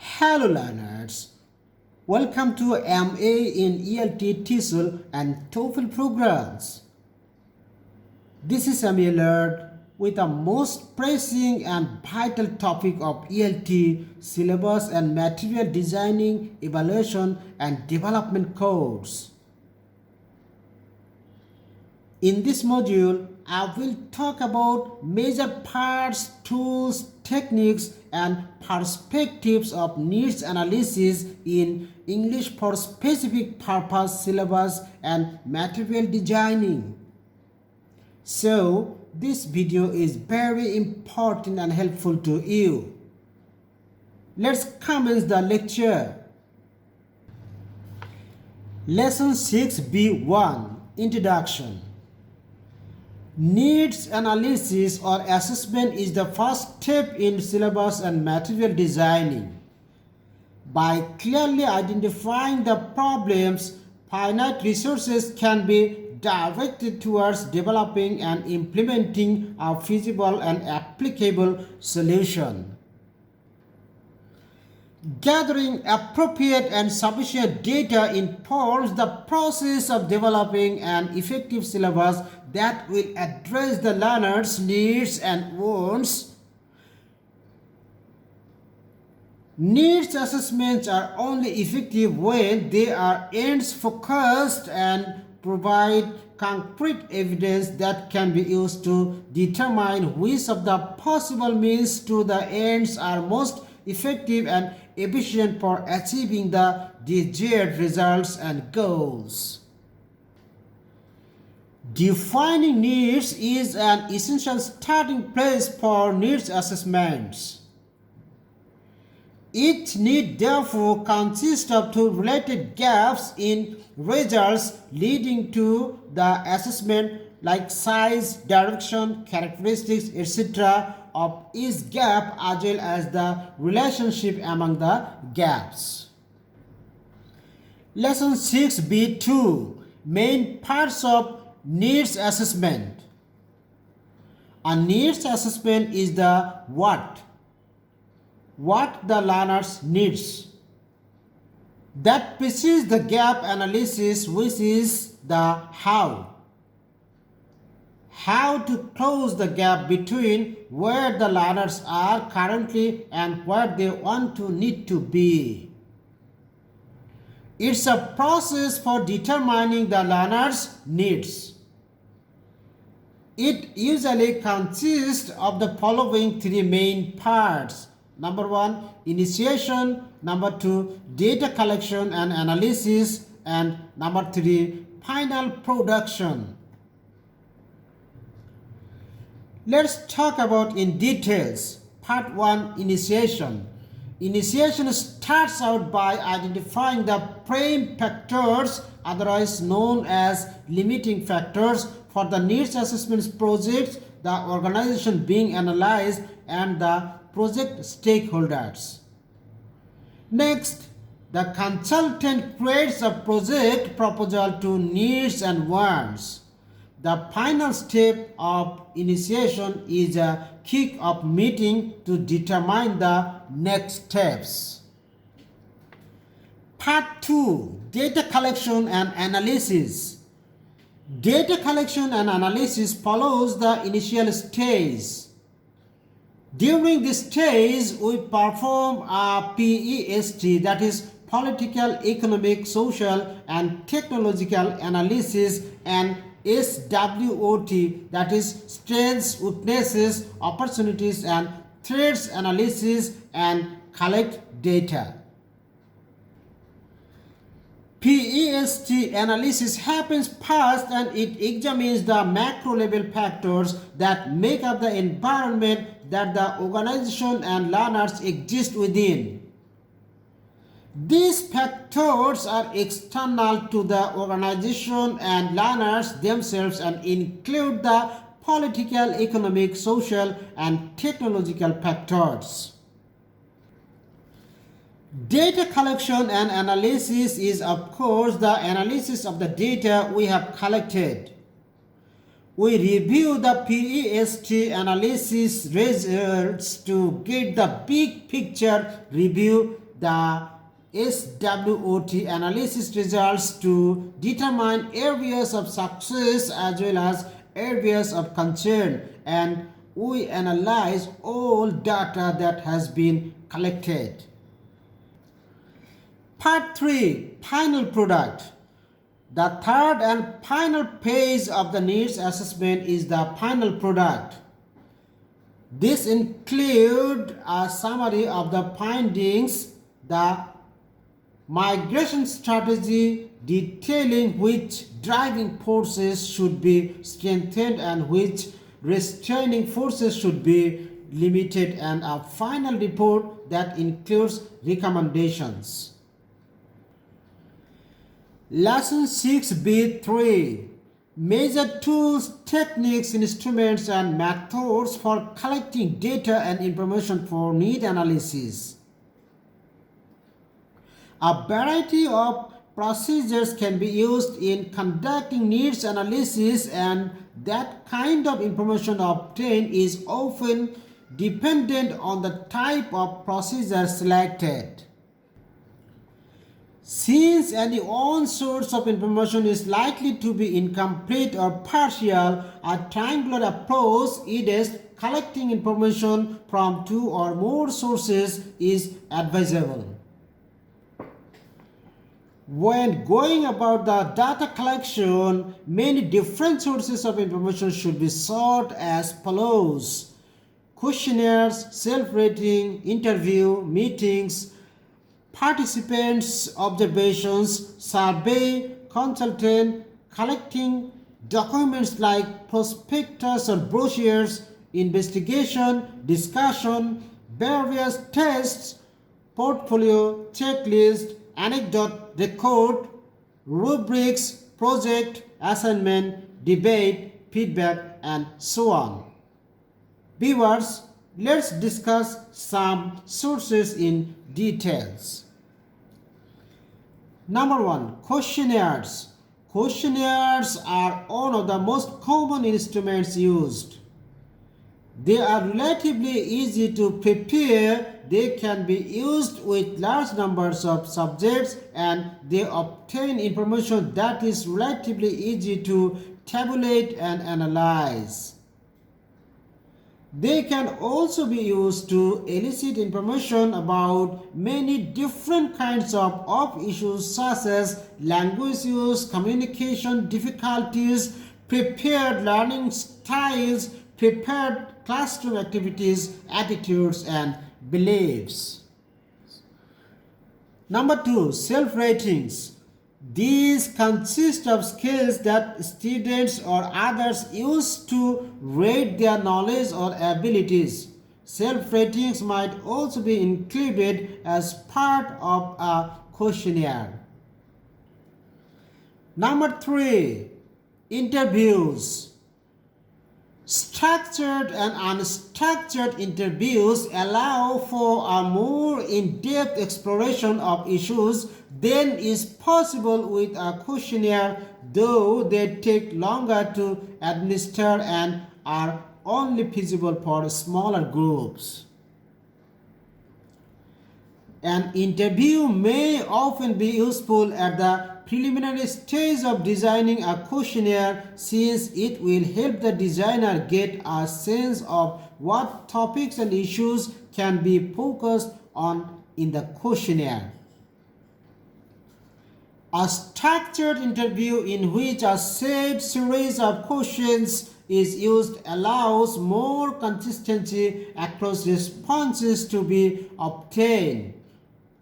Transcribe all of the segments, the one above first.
Hello learners, welcome to MA in ELT TESOL and TOEFL programs. This is MA alert with the most pressing and vital topic of ELT syllabus and material designing, evaluation and development course. In this module, I will talk about major parts, tools, techniques, and perspectives of needs analysis in English for specific purpose syllabus and material designing. So, this video is very important and helpful to you. Let's commence the lecture. Lesson 6B1 Introduction. Needs analysis or assessment is the first step in syllabus and material designing. By clearly identifying the problems, finite resources can be directed towards developing and implementing a feasible and applicable solution. Gathering appropriate and sufficient data informs the process of developing an effective syllabus that will address the learner's needs and wants. Needs assessments are only effective when they are ends-focused and provide concrete evidence that can be used to determine which of the possible means to the ends are most effective and efficient for achieving the desired results and goals. Defining needs is an essential starting place for needs assessments. Each need therefore consists of two related gaps in results leading to the assessment, like size, direction, characteristics, etc. of each gap as well as the relationship among the gaps. Lesson 6B2 Main parts of needs assessment. A needs assessment is the what the learners needs. That precedes the gap analysis, which is the how to close the gap between where the learners are currently and where they want to need to be. It's a process for determining the learner's needs. It usually consists of the following three main parts. Number 1, initiation. Number 2, data collection and analysis. And number 3, final production. Let's talk about in details. Part 1, initiation. Initiation starts out by identifying the prime factors, otherwise known as limiting factors, for the needs assessment project, the organization being analyzed, and the project stakeholders. Next, the consultant creates a project proposal to needs and wants. The final step of initiation is a kick-off meeting to determine the next steps. Part 2, data collection and analysis. Data collection and analysis follows the initial stage. During this stage, we perform a PEST, that is political, economic, social, and technological analysis, and SWOT, that is strengths, weaknesses, opportunities, and threats analysis, and collect data. PEST analysis happens first, and it examines the macro level factors that make up the environment that the organization and learners exist within. These factors are external to the organization and learners themselves and include the political, economic, social, and technological factors. Data collection and analysis is, of course, the analysis of the data we have collected. We review the PEST analysis results to get the big picture, review the SWOT analysis results to determine areas of success as well as areas of concern, and we analyze all data that has been collected. Part 3, final product. The third and final phase of the needs assessment is the final product. This includes a summary of the findings, the migration strategy detailing which driving forces should be strengthened and which restraining forces should be limited, and a final report that includes recommendations. Lesson 6b3, Major tools, techniques, instruments and methods for collecting data and information for need analysis. A variety of procedures can be used in conducting needs analysis, and that kind of information obtained is often dependent on the type of procedure selected. Since any one source of information is likely to be incomplete or partial, a triangular approach, i.e., collecting information from two or more sources, is advisable. When going about the data collection, many different sources of information should be sought as follows: questionnaires, self-rating, interview, meetings, participants' observations, survey, consultant, collecting documents like prospectus or brochures, investigation, discussion, various tests, portfolio, checklist, anecdote, record, rubrics, project, assignment, debate, feedback, and so on. Viewers, let's discuss some sources in details. Number 1, questionnaires. Questionnaires are one of the most common instruments used. They are relatively easy to prepare. They can be used with large numbers of subjects, and they obtain information that is relatively easy to tabulate and analyze. They can also be used to elicit information about many different kinds of issues such as language use, communication difficulties, prepared learning styles, prepared classroom activities, attitudes, and beliefs. Number 2, self-ratings. These consist of skills that students or others use to rate their knowledge or abilities. Self-ratings might also be included as part of a questionnaire. Number 3, interviews. Structured and unstructured interviews allow for a more in-depth exploration of issues than is possible with a questionnaire, though they take longer to administer and are only feasible for smaller groups. An interview may often be useful at the preliminary stage of designing a questionnaire, since it will help the designer get a sense of what topics and issues can be focused on in the questionnaire. A structured interview in which a set series of questions is used allows more consistency across responses to be obtained.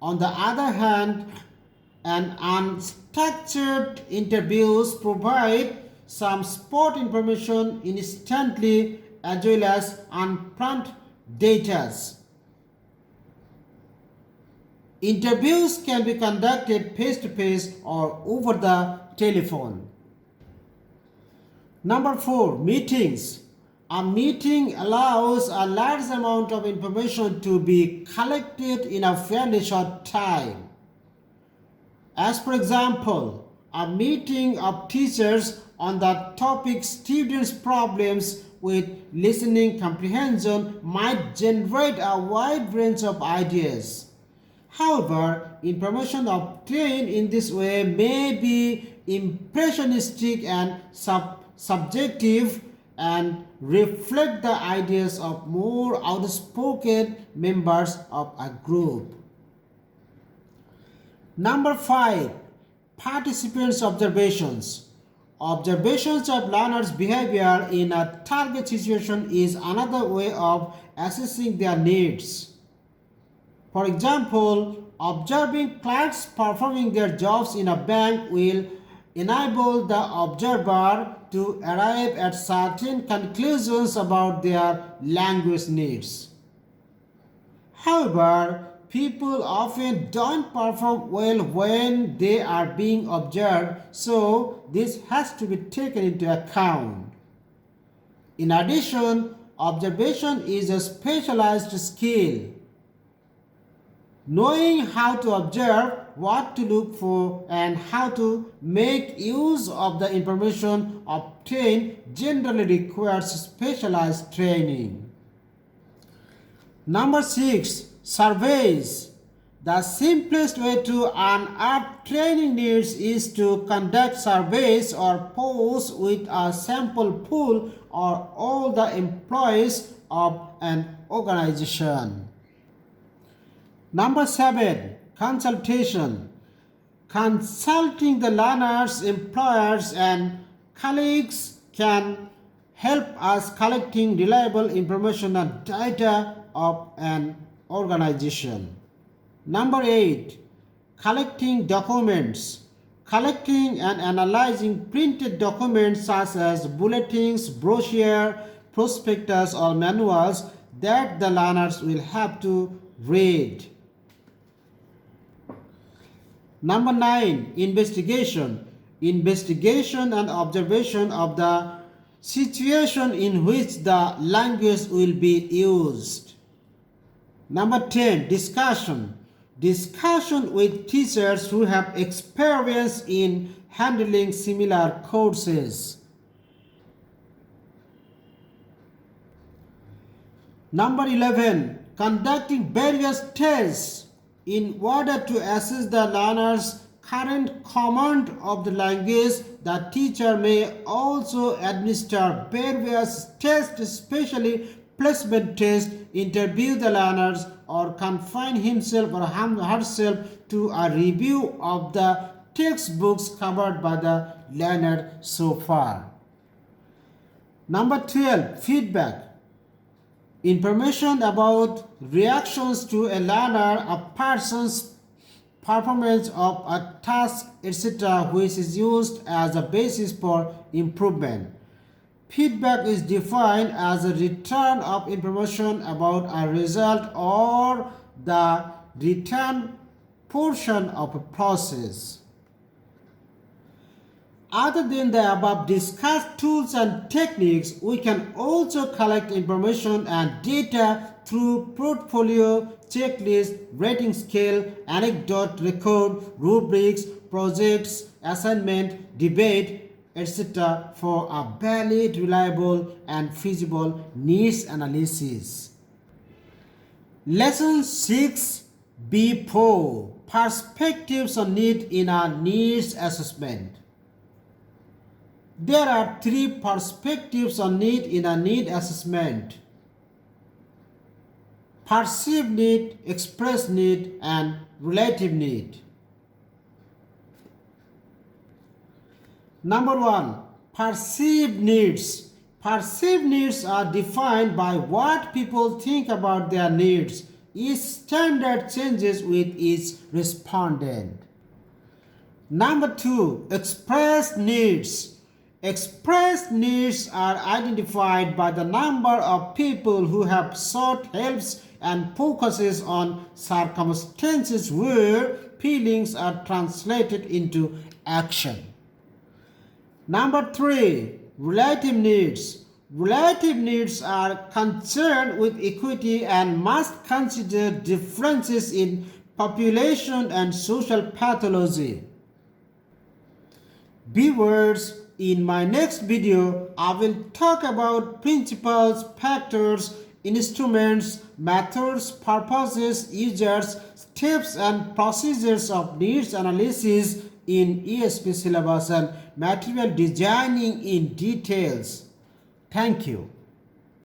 On the other hand, an unstructured interviews provide some spot information instantly as well as unplanned data. Interviews can be conducted face-to-face or over the telephone. Number 4, meetings. A meeting allows a large amount of information to be collected in a fairly short time. As for example, a meeting of teachers on the topic students' problems with listening comprehension might generate a wide range of ideas. However, information obtained in this way may be impressionistic and subjective and reflect the ideas of more outspoken members of a group. Number 5. Participants' observations. Observations of learners' behavior in a target situation is another way of assessing their needs. For example, observing clerks performing their jobs in a bank will enable the observer to arrive at certain conclusions about their language needs. However, people often don't perform well when they are being observed, so this has to be taken into account. In addition, observation is a specialized skill. Knowing how to observe, what to look for, and how to make use of the information obtained generally requires specialized training. Number 6. Surveys. The simplest way to unearth training needs is to conduct surveys or polls with a sample pool or all the employees of an organization. Number 7. Consultation. Consulting the learners, employers, and colleagues can help us collecting reliable information and data of an organization. Number 8. Collecting documents. Collecting and analyzing printed documents such as bulletins, brochure, prospectus, or manuals that the learners will have to read. Number 9. Investigation. Investigation and observation of the situation in which the language will be used. Number 10. Discussion. Discussion with teachers who have experience in handling similar courses. Number 11. Conducting various tests in order to assess the learner's current command of the language. The teacher may also administer various tests, especially placement tests, interview the learners, or confine himself or herself to a review of the textbooks covered by the learner so far. Number 12. Feedback. Information about reactions to a learner, a person's performance of a task, etc., which is used as a basis for improvement. Feedback is defined as a return of information about a result or the return portion of a process. Other than the above discussed tools and techniques, we can also collect information and data through portfolio, checklist, rating scale, anecdote, record, rubrics, projects, assignment, debate, etc. for a valid, reliable, and feasible needs analysis. Lesson 6B4. Perspectives on need in a needs assessment. There are 3 perspectives on need in a need assessment: perceived need, expressed need, and relative need. Number 1. Perceived needs. Perceived needs are defined by what people think about their needs. Each standard changes with each respondent. Number 2. Expressed needs. Expressed needs are identified by the number of people who have sought helps and focuses on circumstances where feelings are translated into action. Number 3. Relative needs. Relative needs are concerned with equity and must consider differences in population and social pathology. Viewers, in my next video, I will talk about principles, factors, instruments, methods, purposes, users, steps and procedures of needs analysis in ESP syllabus and material designing in details. Thank you.